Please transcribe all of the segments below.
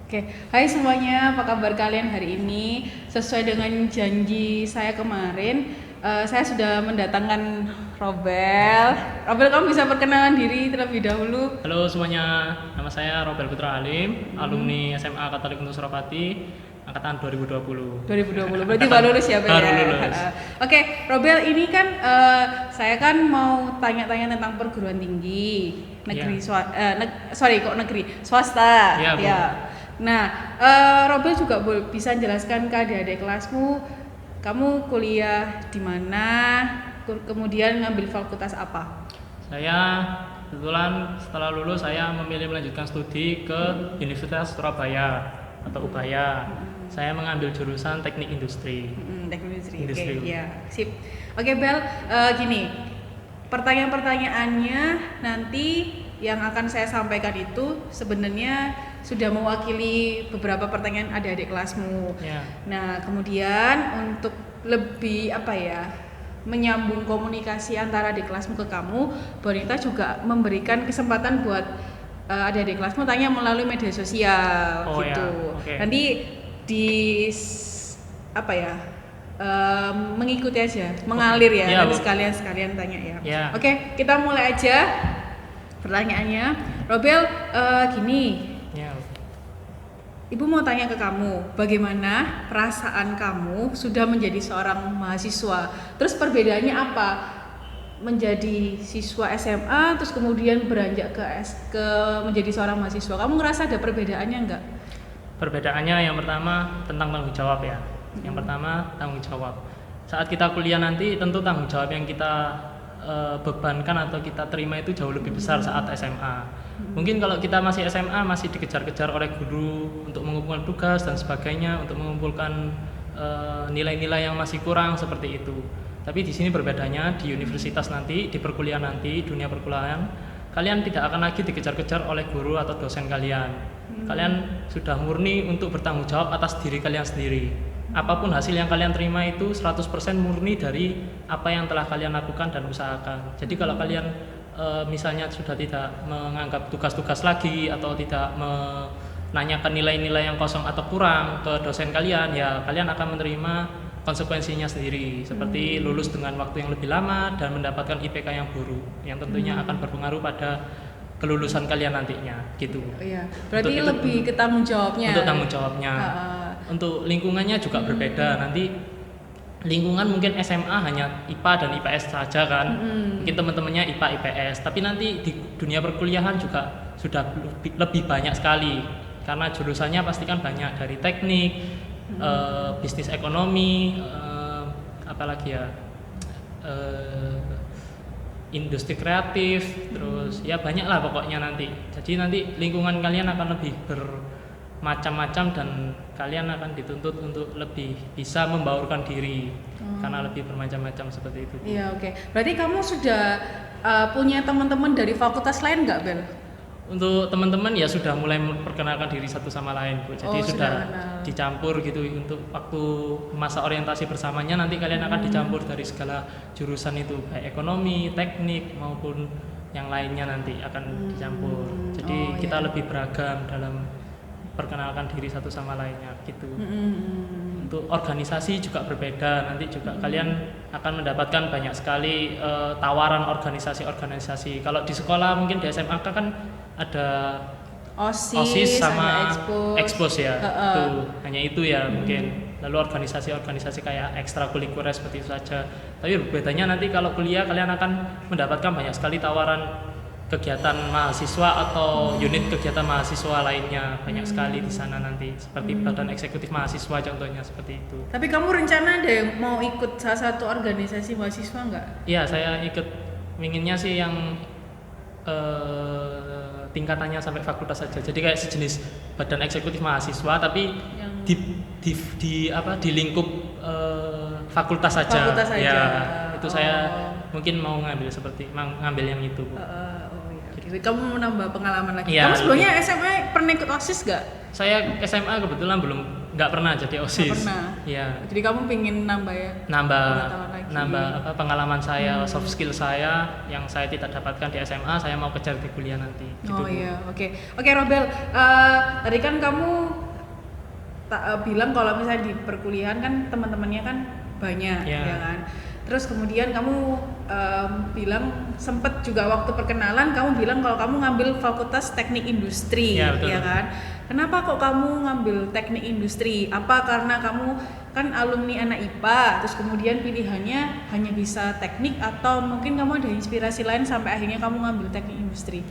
Oke, hai semuanya, apa kabar kalian hari ini? Sesuai dengan janji saya kemarin, saya sudah mendatangkan Robel. Robel, kamu bisa perkenalan diri terlebih dahulu? Halo semuanya, nama saya Robert Putra Alim, alumni SMA Katolik Untuk Surapati, angkatan 2020. 2020, berarti baru lulus ya, Bel? Baru Ya? lulus. Oke, Robel, ini kan saya kan mau tanya-tanya tentang perguruan tinggi negeri, swasta. Iya, Bu. Ya. Nah, Robel juga bisa jelaskan ke adik-adik kelasmu, kamu kuliah di mana, kemudian ngambil fakultas apa? Saya kebetulan setelah lulus saya memilih melanjutkan studi ke Universitas Surabaya atau UBaya. Saya mengambil jurusan Teknik Industri. Teknik industri. Industri. Oke, ya, sip. Oke, Bel, gini. Pertanyaan-pertanyaannya nanti yang akan saya sampaikan itu sebenarnya sudah mewakili beberapa pertanyaan adik-adik kelasmu. Ya. Nah, kemudian untuk lebih menyambung komunikasi antara adik kelasmu ke kamu, Bonita juga memberikan kesempatan buat adik-adik kelasmu tanya melalui media sosial Oh, gitu. ya. Okay. Nanti di mengikuti aja, mengalir ya, Ya, nanti Bu. sekalian tanya ya. Ya. Oke, kita mulai aja pertanyaannya. Robel, gini, Ya. Ibu mau tanya ke kamu, bagaimana perasaan kamu sudah menjadi seorang mahasiswa? Terus perbedaannya apa? Menjadi siswa SMA, terus kemudian beranjak ke menjadi seorang mahasiswa. Kamu ngerasa ada perbedaannya enggak? Perbedaannya yang pertama tentang tanggung jawab ya. Yang pertama tanggung jawab. Saat kita kuliah nanti tentu tanggung jawab yang kita bebankan atau kita terima itu jauh lebih besar saat SMA. Mungkin kalau kita masih SMA masih dikejar-kejar oleh guru untuk mengumpulkan tugas dan sebagainya, untuk mengumpulkan nilai-nilai yang masih kurang seperti itu. Tapi di sini berbedanya di universitas nanti, di perkuliahan nanti, dunia perkuliahan, kalian tidak akan lagi dikejar-kejar oleh guru atau dosen kalian. Kalian sudah murni untuk bertanggung jawab atas diri kalian sendiri. Apapun hasil yang kalian terima itu 100% murni dari apa yang telah kalian lakukan dan usahakan. Jadi kalau kalian misalnya sudah tidak menganggap tugas-tugas lagi atau tidak menanyakan nilai-nilai yang kosong atau kurang ke dosen kalian, ya kalian akan menerima konsekuensinya sendiri, seperti lulus dengan waktu yang lebih lama dan mendapatkan IPK yang buruk, yang tentunya akan berpengaruh pada kelulusan kalian nantinya, gitu. Iya, berarti Untuk lebih ke tanggung jawabnya. Untuk tanggung jawabnya. Untuk lingkungannya juga berbeda. Nanti lingkungan mungkin SMA hanya IPA dan IPS saja kan. Mungkin teman-temannya IPA IPS, tapi nanti di dunia perkuliahan juga sudah lebih banyak sekali. Karena jurusannya pasti kan banyak, dari teknik, bisnis ekonomi, apalagi ya, industri kreatif, terus ya banyak lah pokoknya nanti. Jadi nanti lingkungan kalian akan lebih bermacam-macam dan kalian akan dituntut untuk lebih bisa membaurkan diri karena lebih bermacam-macam seperti itu. Iya, oke. Berarti kamu sudah punya teman-teman dari fakultas lain nggak, Bel? Untuk teman-teman ya sudah mulai memperkenalkan diri satu sama lain, Bu. Jadi sudah dicampur gitu untuk waktu masa orientasi bersamanya nanti kalian akan dicampur dari segala jurusan itu, baik ekonomi, teknik maupun yang lainnya nanti akan dicampur. Jadi kita lebih beragam dalam perkenalkan diri satu sama lainnya gitu. Untuk organisasi juga berbeda, nanti juga kalian akan mendapatkan banyak sekali tawaran organisasi-organisasi. Kalau di sekolah mungkin di SMA kan ada OSIS sama Expos ya. Itu hanya itu ya mungkin. Lalu organisasi-organisasi kayak ekstrakurikuler seperti itu saja. Tapi bedanya nanti kalau kuliah kalian akan mendapatkan banyak sekali tawaran kegiatan mahasiswa atau unit kegiatan mahasiswa lainnya, banyak sekali di sana nanti, seperti badan eksekutif mahasiswa contohnya seperti itu. Tapi kamu rencana ada mau ikut salah satu organisasi mahasiswa nggak? Iya, saya ikut, inginnya sih yang tingkatannya sampai fakultas saja. Jadi kayak sejenis badan eksekutif mahasiswa tapi yang di lingkup fakultas saja. Fakultas saja. Ya, itu saya mungkin mau ngambil yang itu, Bu. Kamu menambah pengalaman lagi. Ya, kamu sebelumnya SMA pernah ikut OSIS gak? saya SMA kebetulan nggak pernah jadi OSIS. Nggak pernah. Iya. Jadi kamu pingin nambah ya? Nambah Pengetahuan lagi. apa pengalaman saya, soft skill saya yang saya tidak dapatkan di SMA, saya mau kejar di kuliah nanti. Gitu, Oh Bu. iya, oke Robel. Tadi kan kamu bilang kalau misalnya di perkuliahan kan teman-temannya kan banyak, Iya. ya kan. Terus kemudian kamu bilang sempet juga waktu perkenalan kamu bilang kalau kamu ngambil fakultas teknik industri, Iya, betul. ya kan. Kenapa kok kamu ngambil teknik industri? Apa karena kamu kan alumni anak IPA, terus kemudian pilihannya hanya bisa teknik atau mungkin kamu ada inspirasi lain sampai akhirnya kamu ngambil teknik industri?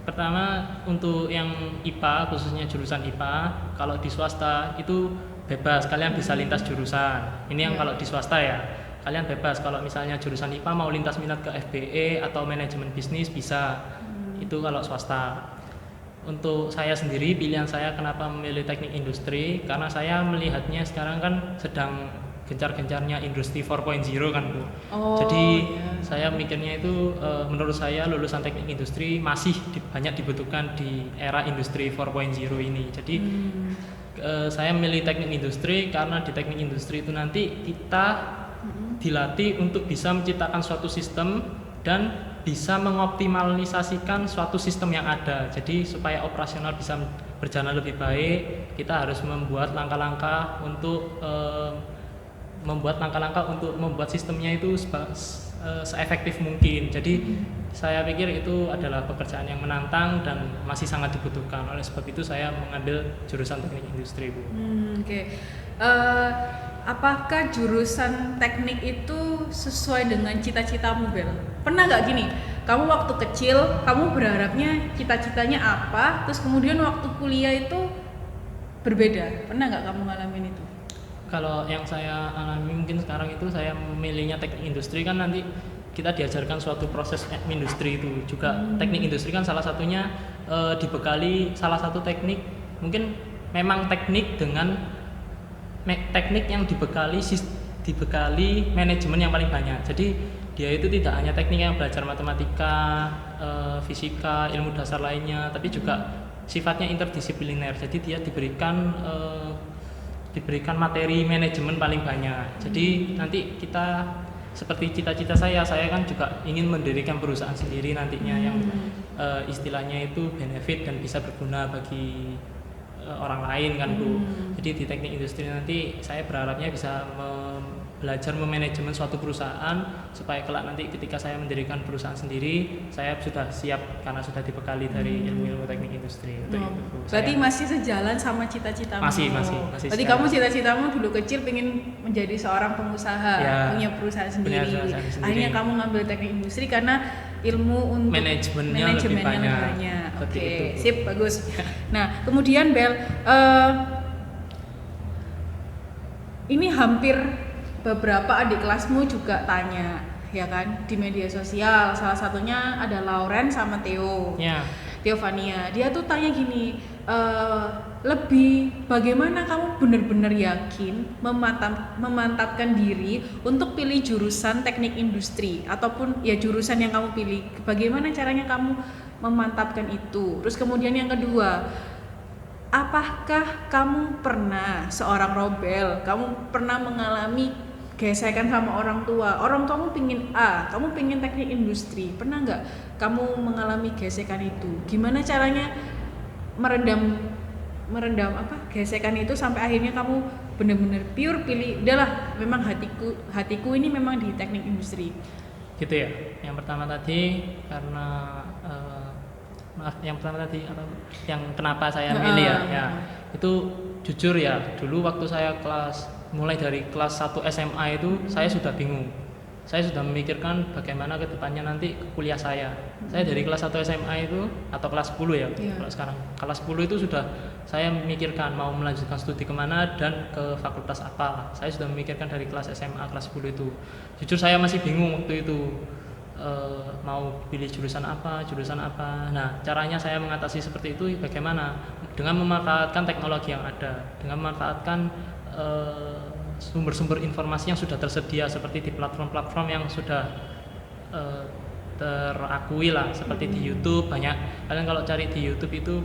Pertama untuk yang IPA khususnya jurusan IPA, kalau di swasta itu bebas, kalian bisa lintas jurusan. Ini yang Iya. kalau di swasta ya, kalian bebas. Kalau misalnya jurusan IPA mau lintas minat ke FBE atau manajemen bisnis bisa. Itu kalau swasta. Untuk saya sendiri, pilihan saya kenapa memilih teknik industri, karena saya melihatnya sekarang kan sedang gencar-gencarnya industri 4.0 kan Bu. Oh, Jadi iya. saya mikirnya itu menurut saya lulusan teknik industri masih banyak dibutuhkan di era industri 4.0 ini. Jadi saya memilih teknik industri karena di teknik industri itu nanti kita dilatih untuk bisa menciptakan suatu sistem dan bisa mengoptimalisasikan suatu sistem yang ada. Jadi supaya operasional bisa berjalan lebih baik, kita harus membuat langkah-langkah untuk membuat sistemnya itu seefektif mungkin. Jadi saya pikir itu adalah pekerjaan yang menantang dan masih sangat dibutuhkan. Oleh sebab itu saya mengambil jurusan teknik industri, Bu. Oke. Apakah jurusan teknik itu sesuai dengan cita-citamu, Bel? Pernah nggak gini, kamu waktu kecil, kamu berharapnya cita-citanya apa, terus kemudian waktu kuliah itu berbeda? Pernah nggak kamu ngalamin itu? Kalau yang saya alami mungkin sekarang itu saya memilihnya teknik industri kan nanti kita diajarkan suatu proses industri itu juga. Teknik industri kan salah satunya dibekali salah satu teknik, mungkin memang teknik dengan teknik yang dibekali manajemen yang paling banyak. Jadi dia itu tidak hanya teknik yang belajar matematika, fisika, ilmu dasar lainnya, tapi juga sifatnya interdisipliner. Jadi dia diberikan materi manajemen paling banyak. Jadi nanti kita seperti cita-cita saya kan juga ingin mendirikan perusahaan sendiri nantinya yang istilahnya itu benefit dan bisa berguna bagi orang lain kan Bu. Jadi di teknik industri nanti saya berharapnya bisa belajar memanajemen suatu perusahaan supaya kelak nanti ketika saya mendirikan perusahaan sendiri saya sudah siap karena sudah dibekali dari ilmu-ilmu teknik industri. Untuk itu, Bu. Berarti Saya- masih sejalan sama cita-citamu. Masih Berarti sejalan. kamu cita-citamu dulu kecil pengen menjadi seorang pengusaha, Ya, punya perusahaan sendiri. perusahaan sendiri. Akhirnya kamu ngambil teknik industri karena ilmu untuk Manajemennya lebih banyak. Seperti Oke, itu, Bu. sip, bagus. Nah, kemudian Bel, ini hampir beberapa adik kelasmu juga tanya, ya kan, di media sosial. Salah satunya ada Lauren sama Theo. Ya. Teovania, dia tuh tanya gini, lebih bagaimana kamu benar-benar yakin memantapkan diri untuk pilih jurusan teknik industri ataupun ya jurusan yang kamu pilih, bagaimana caranya kamu memantapkan itu? Terus kemudian yang kedua, apakah kamu pernah seorang Robel, kamu pernah mengalami gesekan sama orang tuamu pingin A, kamu pingin teknik industri, pernah nggak kamu mengalami gesekan itu? Gimana caranya meredam gesekan itu sampai akhirnya kamu benar-benar pure pilih, udahlah memang hatiku ini memang di teknik industri. Gitu ya. Yang pertama tadi karena yang pertama tadi apa? Yang kenapa saya milih ya. Itu jujur ya, dulu waktu saya mulai dari kelas 1 SMA itu saya sudah bingung. Saya sudah memikirkan bagaimana kedepannya nanti ke kuliah saya. Saya dari kelas 1 SMA itu atau kelas 10 ya, kalau sekarang kelas 10 itu sudah saya memikirkan mau melanjutkan studi kemana dan ke fakultas apa. Saya sudah memikirkan dari kelas SMA kelas 10 itu. Jujur saya masih bingung waktu itu mau pilih jurusan apa. Nah, caranya saya mengatasi seperti itu bagaimana? Dengan memanfaatkan teknologi yang ada, dengan memanfaatkan sumber-sumber informasi yang sudah tersedia seperti di platform-platform yang sudah terakui lah, seperti di YouTube banyak. Kalian kalau cari di YouTube itu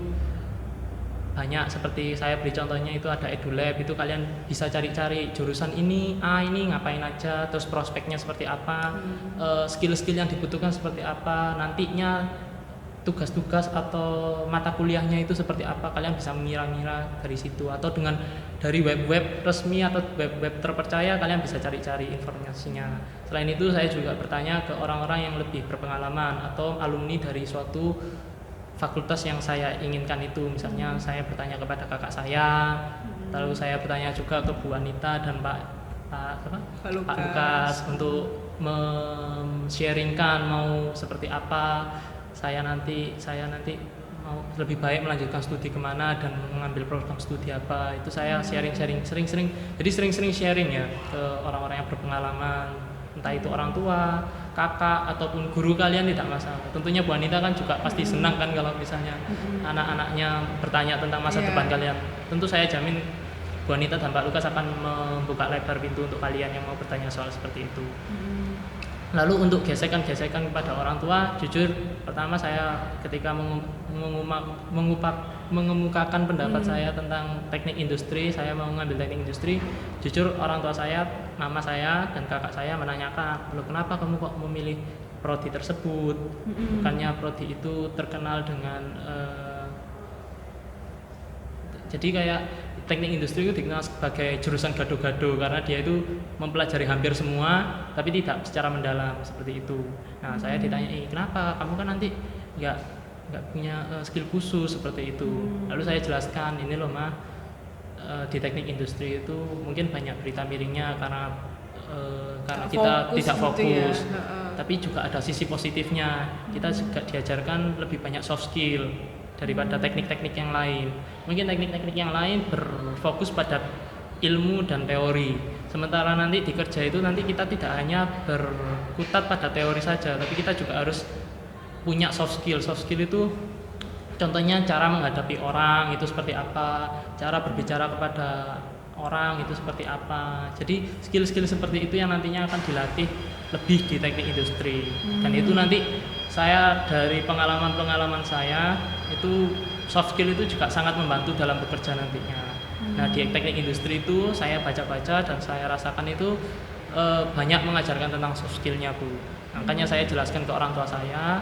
banyak, seperti saya beri contohnya itu ada EduLab, itu kalian bisa cari-cari jurusan ini A ini ngapain aja, terus prospeknya seperti apa, skill-skill yang dibutuhkan seperti apa, nantinya tugas-tugas atau mata kuliahnya itu seperti apa, kalian bisa mengira-ngira dari situ, atau dengan dari web-web resmi atau web-web terpercaya kalian bisa cari-cari informasinya. Selain itu saya juga bertanya ke orang-orang yang lebih berpengalaman atau alumni dari suatu fakultas yang saya inginkan itu. Misalnya saya bertanya kepada kakak saya, lalu saya bertanya juga ke Bu Anita dan Pak Lukas untuk sharingkan mau seperti apa. Saya nanti mau lebih baik melanjutkan studi kemana dan mengambil program studi apa. Itu saya sering-sering sharing ya ke orang-orang yang berpengalaman, entah itu orang tua, kakak ataupun guru kalian, tidak masalah. Tentunya Bu Anita kan juga pasti senang kan kalau misalnya anak-anaknya bertanya tentang masa depan kalian. Tentu saya jamin Bu Anita dan Pak Lukas akan membuka lebar pintu untuk kalian yang mau bertanya soal seperti itu. Lalu untuk gesekan-gesekan kepada orang tua, jujur pertama saya ketika mengemukakan pendapat saya tentang teknik industri, saya mau mengambil teknik industri, jujur orang tua saya, mama saya dan kakak saya menanyakan, "Loh, kenapa kamu kok memilih prodi tersebut? Bukannya prodi itu terkenal dengan jadi kayak teknik industri itu dikenal sebagai jurusan gado-gado karena dia itu mempelajari hampir semua tapi tidak secara mendalam seperti itu." Nah, saya ditanyai, "Kenapa? Kamu kan nanti nggak punya skill khusus seperti itu." Lalu saya jelaskan, "Ini loh Ma, di teknik industri itu mungkin banyak berita miringnya karena kita tidak fokus, gitu ya. tapi juga ada sisi positifnya. Kita juga diajarkan lebih banyak soft skill daripada teknik-teknik yang lain. Mungkin teknik-teknik yang lain berfokus pada ilmu dan teori, sementara nanti di kerja itu nanti kita tidak hanya berkutat pada teori saja, tapi kita juga harus punya soft skill. Soft skill itu contohnya cara menghadapi orang itu seperti apa, cara berbicara kepada orang itu seperti apa. Jadi skill-skill seperti itu yang nantinya akan dilatih lebih di teknik industri. Dan itu nanti saya dari pengalaman-pengalaman saya itu soft skill itu juga sangat membantu dalam bekerja nantinya. Nah, di teknik industri itu saya baca-baca dan saya rasakan itu banyak mengajarkan tentang soft skillnya Bu. Makanya saya jelaskan ke orang tua saya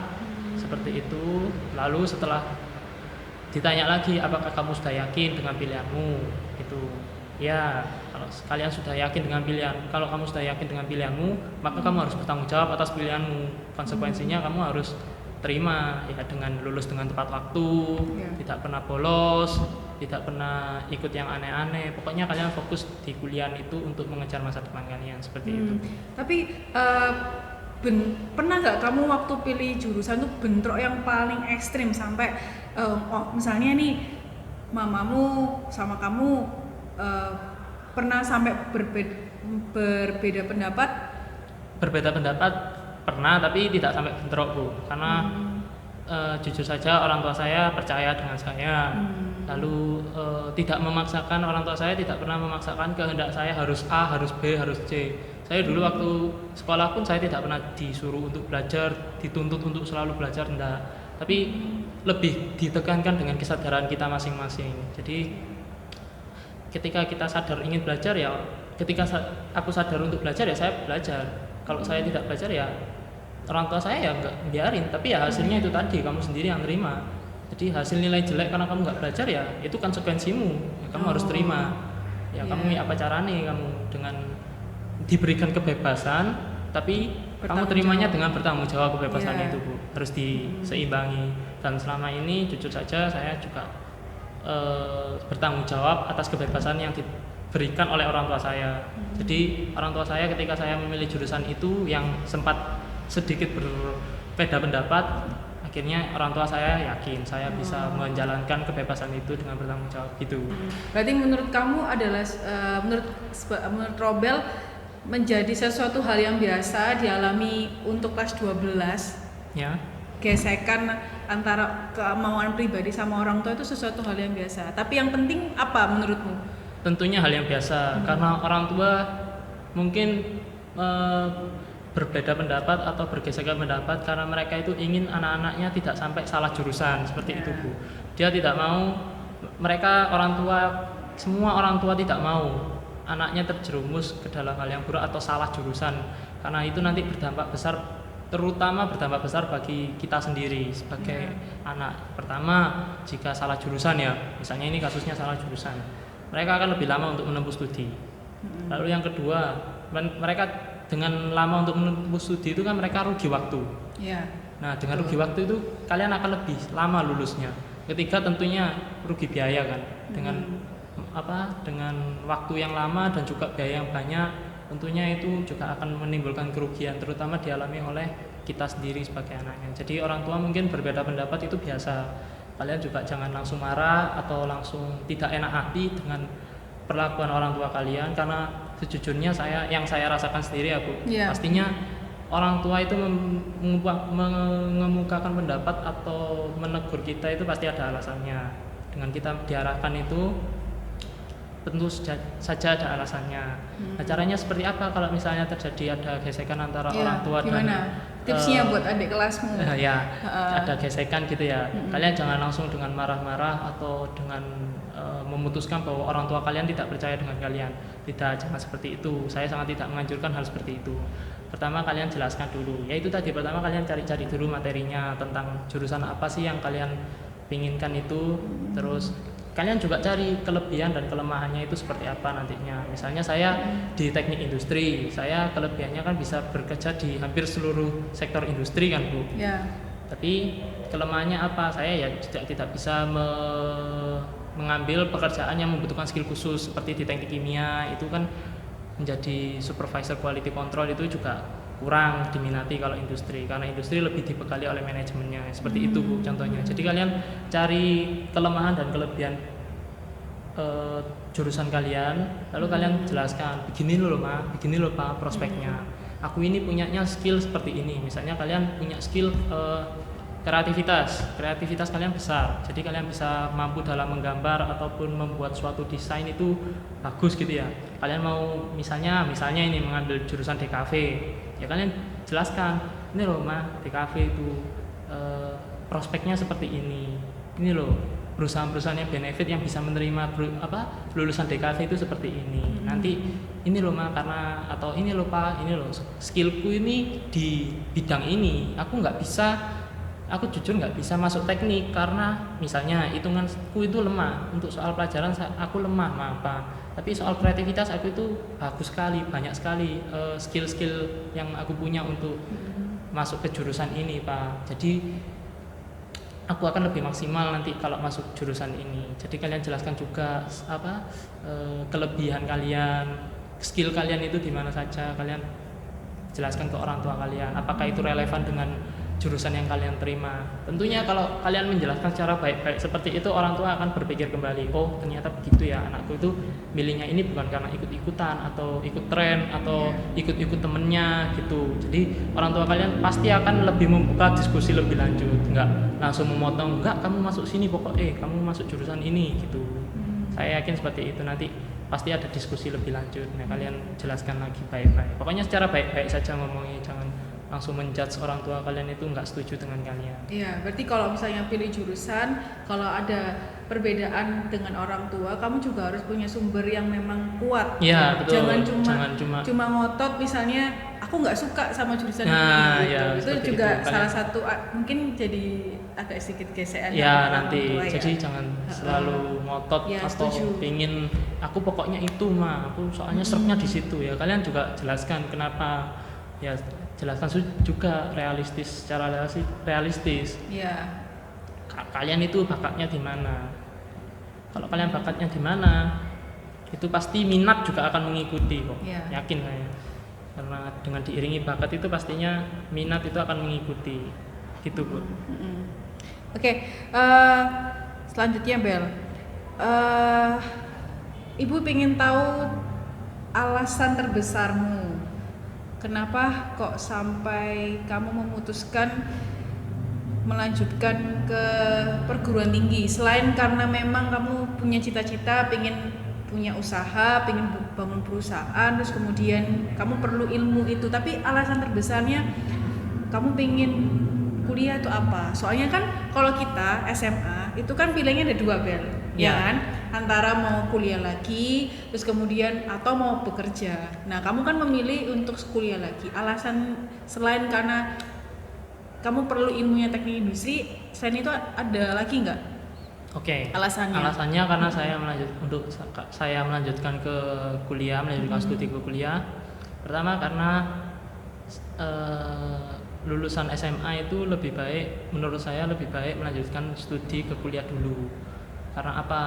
seperti itu. Lalu setelah ditanya lagi, apakah kamu sudah yakin dengan pilihanmu? Itu ya, kalau kalian sudah yakin dengan pilihan, kalau kamu sudah yakin dengan pilihanmu, maka kamu harus bertanggung jawab atas pilihanmu. Konsekuensinya kamu harus terima ya, dengan lulus dengan tepat waktu, tidak pernah bolos, tidak pernah ikut yang aneh-aneh. Pokoknya kalian fokus di kuliah itu untuk mengejar masa depan kalian seperti itu. Tapi pernah nggak kamu waktu pilih jurusan tuh bentrok yang paling ekstrim sampai misalnya nih mamamu sama kamu pernah sampai berbeda pendapat? Berbeda pendapat pernah, tapi tidak sampai bentrok Bu, karena jujur saja orang tua saya percaya dengan saya. Lalu tidak memaksakan, orang tua saya tidak pernah memaksakan kehendak saya harus A, harus B, harus C. Saya dulu waktu sekolah pun saya tidak pernah disuruh untuk belajar, dituntut untuk selalu belajar, enggak. Tapi lebih ditekankan dengan kesadaran kita masing-masing. Jadi ketika kita sadar ingin belajar ya, ketika aku sadar untuk belajar ya saya belajar. Kalau saya tidak belajar ya orang tua saya ya enggak biarin, tapi ya hasilnya itu tadi kamu sendiri yang terima. Jadi hasil nilai jelek karena kamu nggak belajar ya itu konsekuensimu, ya, kamu harus terima. Ya kamu apa caranya kamu dengan diberikan kebebasan, tapi kamu terimanya dengan bertanggung jawab kebebasannya itu Bu, harus diseimbangi. Dan selama ini jujur saja saya juga bertanggung jawab atas kebebasan yang diberikan oleh orang tua saya. Jadi orang tua saya ketika saya memilih jurusan itu yang sempat sedikit berbeda pendapat, akhirnya orang tua saya yakin saya bisa menjalankan kebebasan itu dengan bertanggung jawab gitu. Berarti menurut kamu adalah menurut Robel menjadi sesuatu hal yang biasa dialami untuk kelas 12 ya. Gesekan antara kemauan pribadi sama orang tua itu sesuatu hal yang biasa. Tapi yang penting apa menurutmu? Tentunya hal yang biasa, karena orang tua mungkin berbeda pendapat atau bergesekan pendapat karena mereka itu ingin anak-anaknya tidak sampai salah jurusan seperti itu Bu. Dia tidak mau mereka orang tua, semua orang tua tidak mau anaknya terjerumus ke dalam hal yang buruk atau salah jurusan, karena itu nanti berdampak besar, terutama berdampak besar bagi kita sendiri sebagai anak. Pertama, jika salah jurusan ya, misalnya ini kasusnya salah jurusan, mereka akan lebih lama untuk menempuh studi. Lalu yang kedua, mereka dengan lama untuk menempuh studi itu kan mereka rugi waktu. Nah, dengan rugi waktu itu kalian akan lebih lama lulusnya. Ketiga, tentunya rugi biaya kan, dengan waktu yang lama dan juga biaya yang banyak, tentunya itu juga akan menimbulkan kerugian, terutama dialami oleh kita sendiri sebagai anaknya. Jadi orang tua mungkin berbeda pendapat itu biasa. Kalian juga jangan langsung marah atau langsung tidak enak hati dengan perlakuan orang tua kalian, karena sejujurnya yang saya rasakan sendiri ya Bu, pastinya orang tua itu mengemukakan pendapat atau menegur kita itu pasti ada alasannya. Dengan kita diarahkan itu tentu saja ada alasannya. Nah, caranya seperti apa kalau misalnya terjadi ada gesekan antara orang tua gimana? Tipsnya buat adik kelasmu? Ada gesekan gitu ya. Kalian jangan langsung dengan marah-marah atau dengan memutuskan bahwa orang tua kalian tidak percaya dengan kalian. Tidak, jangan seperti itu. Saya sangat tidak menganjurkan hal seperti itu. Pertama, kalian jelaskan dulu. Yaitu tadi, pertama kalian cari-cari dulu materinya tentang jurusan apa sih yang kalian inginkan itu. Terus kalian juga cari kelebihan dan kelemahannya itu seperti apa nantinya. Misalnya saya di teknik industri, saya kelebihannya kan bisa bekerja di hampir seluruh sektor industri kan Bu. Tapi kelemahannya apa? Saya ya tidak bisa mengambil pekerjaan yang membutuhkan skill khusus seperti di teknik kimia. Itu kan menjadi supervisor quality control itu juga kurang diminati kalau industri, karena industri lebih dibekali oleh manajemennya. Seperti itu Bu contohnya. Jadi kalian cari kelemahan dan kelebihan jurusan kalian, lalu kalian jelaskan, begini loh Ma, begini loh Pak prospeknya. Aku ini punyanya skill seperti ini. Misalnya kalian punya skill kreativitas kalian besar, jadi kalian bisa mampu dalam menggambar ataupun membuat suatu desain itu bagus gitu ya. Kalian mau misalnya ini mengambil jurusan DKV, ya kalian jelaskan, ini loh Ma, DKV itu prospeknya seperti ini loh, perusahaan-perusahaan yang benefit yang bisa menerima lulusan DKV itu seperti ini. Nanti ini loh Ma, karena atau ini loh Pak, ini loh skillku ini di bidang ini, aku jujur nggak bisa masuk teknik karena misalnya hitunganku itu lemah, untuk soal pelajaran aku lemah Pak, tapi soal kreativitas aku itu bagus sekali, banyak sekali skill-skill yang aku punya untuk masuk ke jurusan ini Pak. Jadi aku akan lebih maksimal nanti kalau masuk jurusan ini. Jadi kalian jelaskan juga kelebihan kalian, skill kalian itu di mana saja. Kalian jelaskan ke orang tua kalian, apakah itu relevan dengan jurusan yang kalian terima. Tentunya kalau kalian menjelaskan secara baik-baik seperti itu, orang tua akan berpikir kembali, oh ternyata begitu ya, anakku itu milihnya ini bukan karena ikut-ikutan atau ikut tren atau ikut-ikut temennya gitu. Jadi orang tua kalian pasti akan lebih membuka diskusi lebih lanjut, nggak langsung memotong, enggak kamu masuk sini pokok kamu masuk jurusan ini gitu. Saya yakin seperti itu, nanti pasti ada diskusi lebih lanjut. Nah kalian jelaskan lagi baik-baik, pokoknya secara baik-baik saja ngomongnya, jangan langsung menjudge orang tua kalian itu nggak setuju dengan kalian. Iya, berarti kalau misalnya pilih jurusan, kalau ada perbedaan dengan orang tua, kamu juga harus punya sumber yang memang kuat. Iya, betul. Jangan cuma ngotot, misalnya aku nggak suka sama jurusan ini. Ya, itu juga itu. Salah satu mungkin jadi agak sedikit gesekan. Ya nanti, tua, jadi jangan selalu ngotot atau pingin aku pokoknya itu mah, aku soalnya serapnya di situ ya. Kalian juga jelaskan kenapa, ya jelaskan juga secara realistis. Iya. Kalian itu bakatnya di mana? Kalau kalian bakatnya di mana, itu pasti minat juga akan mengikuti kok. Yakin saya. Karena dengan diiringi bakat itu pastinya minat itu akan mengikuti. Gitu, Bu. Oke, selanjutnya Bel. Ibu ingin tahu alasan terbesarmu. Kenapa kok sampai kamu memutuskan melanjutkan ke perguruan tinggi? Selain karena memang kamu punya cita-cita pengen punya usaha, pengen bangun perusahaan, terus kemudian kamu perlu ilmu itu, tapi alasan terbesarnya kamu pengen kuliah itu apa? Soalnya kan kalau kita SMA itu kan pilihannya ada 2 Bel. ya Ya. kan? Antara mau kuliah lagi, terus kemudian atau mau bekerja. Nah, kamu kan memilih untuk kuliah lagi. Alasan selain karena kamu perlu ilmunya teknik industri, selain itu ada lagi nggak Oke. alasannya? Alasannya karena saya melanjutkan ke kuliah, melanjutkan studi ke kuliah. Pertama karena lulusan SMA itu lebih baik, menurut saya lebih baik melanjutkan studi ke kuliah dulu. Karena apa?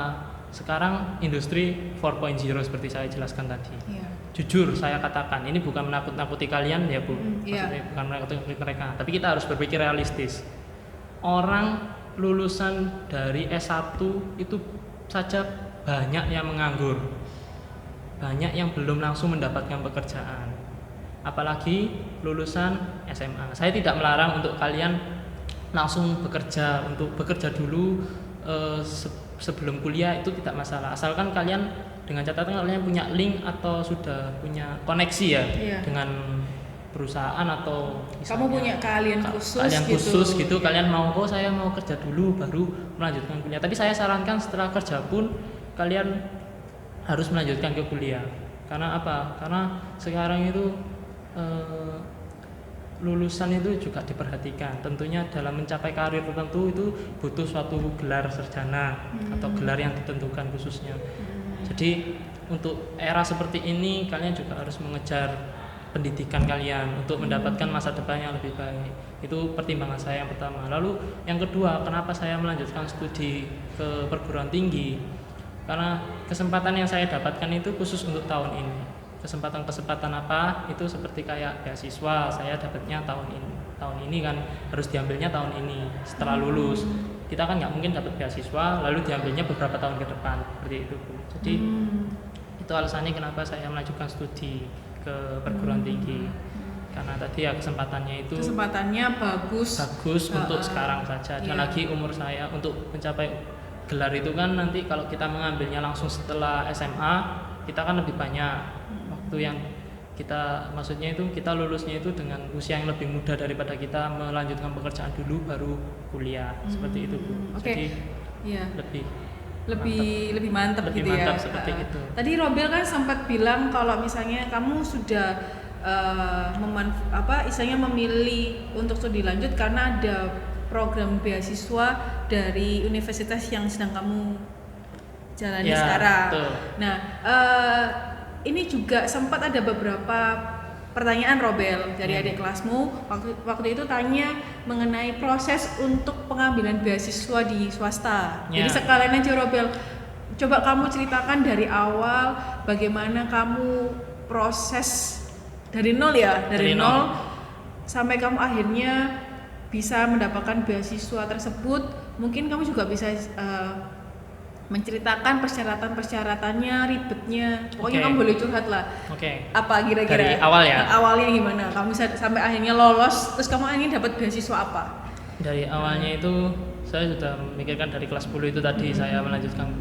Sekarang industri 4.0 seperti saya jelaskan tadi. Iya. Jujur saya katakan, ini bukan menakut-nakuti kalian ya Bu, Iya. maksudnya bukan menakut-nakuti mereka, tapi kita harus berpikir realistis. Orang lulusan dari S1 itu saja banyak yang menganggur, banyak yang belum langsung mendapatkan pekerjaan, apalagi lulusan SMA. Saya tidak melarang untuk kalian langsung bekerja, untuk bekerja dulu sebelum kuliah, itu tidak masalah, asalkan kalian dengan catatan kalian punya link atau sudah punya koneksi ya Iya. dengan perusahaan atau Kamu punya keahlian khusus kalian gitu. khusus gitu, kalian mau saya mau kerja dulu baru melanjutkan kuliah. Tapi saya sarankan setelah kerja pun kalian harus melanjutkan ke kuliah. Karena apa? Karena sekarang itu lulusan itu juga diperhatikan. Tentunya dalam mencapai karir tertentu itu butuh suatu gelar sarjana atau gelar yang ditentukan khususnya. Jadi untuk era seperti ini kalian juga harus mengejar pendidikan kalian untuk mendapatkan masa depan yang lebih baik. Itu pertimbangan saya yang pertama. Lalu yang kedua, kenapa saya melanjutkan studi ke perguruan tinggi? Karena kesempatan yang saya dapatkan itu khusus untuk tahun ini. Kesempatan apa? Itu seperti kayak beasiswa, saya dapatnya tahun ini. Tahun ini kan harus diambilnya tahun ini setelah lulus. Kita kan nggak mungkin dapat beasiswa lalu diambilnya beberapa tahun ke depan, seperti itu Bu. Jadi itu alasannya kenapa saya melanjutkan studi ke perguruan tinggi. Karena tadi ya kesempatannya bagus untuk sekarang saja. Dan lagi umur saya untuk mencapai gelar itu kan nanti kalau kita mengambilnya langsung setelah SMA, kita kan lebih banyak waktu yang kita, maksudnya itu kita lulusnya itu dengan usia yang lebih muda daripada kita melanjutkan pekerjaan dulu baru kuliah, seperti itu Bu. Jadi ya. lebih mantap lebih gitu mantap ya. seperti itu. Tadi Robel kan sempat bilang kalau misalnya kamu sudah istilahnya memilih untuk studi lanjut karena ada program beasiswa dari universitas yang sedang kamu jalani sekarang. Betul. Nah, ini juga sempat ada beberapa pertanyaan Robel dari adik kelasmu waktu itu tanya mengenai proses untuk pengambilan beasiswa di swasta. Jadi sekalian aja Robel, coba kamu ceritakan dari awal bagaimana kamu proses dari nol ya, dari nol sampai kamu akhirnya bisa mendapatkan beasiswa tersebut. Mungkin kamu juga bisa menceritakan persyaratan-persyaratannya, ribetnya. Pokoknya kamu boleh curhat lah. Apa kira-kira? Dari awal ya? Awalnya gimana? Kamu bisa sampai akhirnya lolos, terus kamu akhirnya dapat beasiswa apa? Dari awalnya itu saya sudah memikirkan dari kelas 10 itu tadi saya melanjutkan